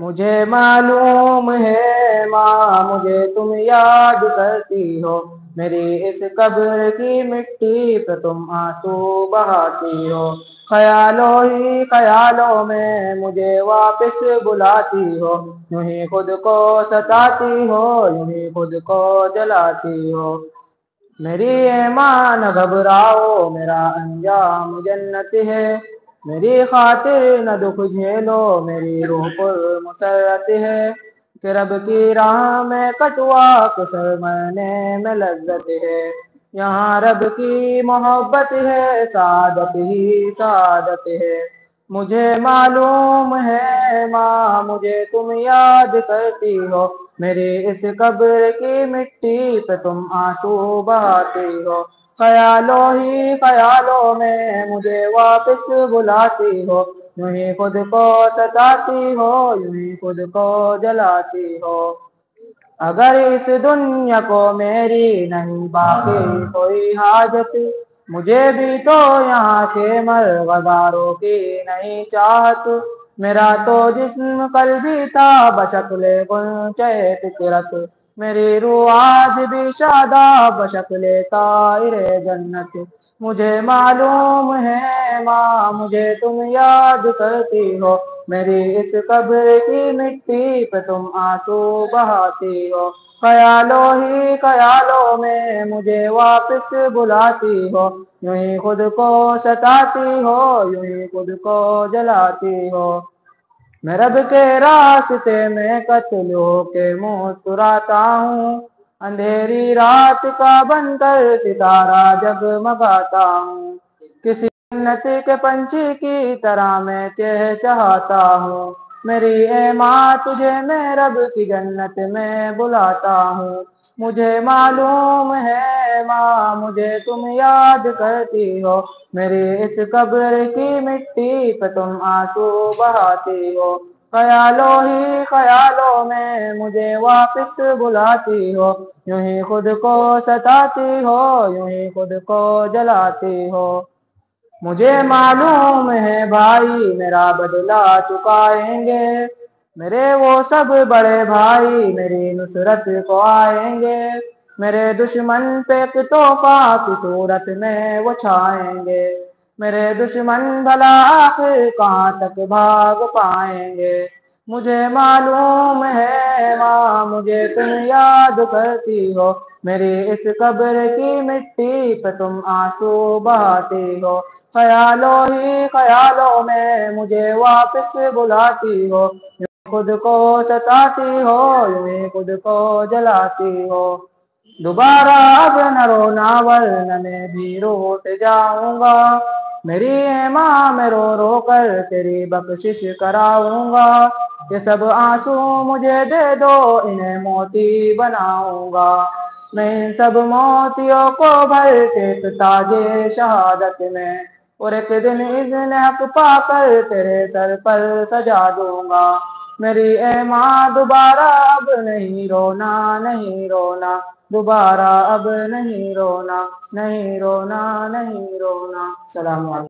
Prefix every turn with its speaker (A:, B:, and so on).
A: مجھے معلوم ہے ماں مجھے تم یاد کرتی ہو، میری اس قبر کی مٹی پہ تم آنسو بہاتی ہو، خیالوں ہی خیالوں میں مجھے واپس بلاتی ہو، یوں ہی خود کو ستاتی ہو، یوں ہی خود کو جلاتی ہو۔ میری اے ماں نہ گھبراؤ میرا انجام جنت ہے، میری خاطر نہ دکھ جھیلو میری روح پر مسرت ہے، کہ رب کی راہ میں کٹوا کے سرمنے میں لذت ہے، یہاں رب کی محبت ہے سعادت ہی سعادت ہے۔ مجھے معلوم ہے ماں مجھے تم یاد کرتی ہو، میری اس قبر کی مٹی پہ تم آنسو بہاتی ہو، خیالوں ہی خیالوں میں مجھے واپس بلاتی ہو، یوں ہی خود کو ستاتی ہو، یوں ہی خود کو جلاتی ہو۔ اگر اس دنیا کو میری نہیں باقی کوئی حاجت، مجھے بھی تو یہاں کے مرغزاروں کی نہیں چاہت، میرا تو جسم کل بھی تھا بشکل غنچہ فطرت، میری روح آج بھی شاداب بشکل طائر جنت۔ مجھے معلوم ہے ماں مجھے تم یاد کرتی ہو، میری اس قبر کی مٹی پہ تم آنسو بہاتی ہو، خیالوں ہی خیالوں میں مجھے واپس بلاتی ہو، یوں ہی خود کو ستاتی ہو، یوں ہی خود کو جلاتی ہو۔ میں رب کے راستے میں قتل ہو کے مسکراتا ہوں، اندھیری رات کا بن کر ستارہ جگمگاتا ہوں، کسی جنت کے پنچھی کی طرح میں چہچہاتا ہوں، میری اے ماں تجھے میں رب کی جنت میں بلاتا ہوں۔ مجھے معلوم ہے ماں مجھے تم یاد کرتی ہو، میری اس قبر کی مٹی پہ تم آنسو بہاتی ہو، خیالوں ہی خیالوں میں مجھے واپس بلاتی ہو، یوں ہی خود کو ستاتی ہو، یوں ہی خود کو جلاتی ہو۔ مجھے معلوم ہے بھائی میرا بدلہ چکائیں گے، میرے وہ سب بڑے بھائی میری نصرت کو آئیں گے، میرے دشمن پہ ایک تحفہ کی صورت میں وہ چھائیں گے، میرے دشمن بھلا آخر کہاں تک بھاگ پائیں گے۔ مجھے معلوم ہے ماں مجھے تم یاد کرتی ہو، میری اس قبر کی مٹی پہ تم آنسو بہاتی ہو، خیالوں ہی خیالوں میں مجھے واپس بلاتی ہو، خود کو ستاتی ہو، یوں ہی خود کو جلاتی ہو۔ دوبارہ اب نہ رونا ورنہ میں بھی روٹ جاؤں گا، میری اے ماں میں رو رو کر تیری بخشش کراؤں گا، یہ سب آنسو مجھے دے دو انہیں موتی بناؤں گا، میں ان سب موتیوں کو بھر کے تاج شہادت میں اور ایک دن اذن حق پا کر تیرے سر پر سجا دوں گا، میری اے ماں دوبارہ اب نہیں رونا نہیں رونا، دوبارہ اب نہیں رونا نہیں رونا نہیں رونا۔ السلام علیکم۔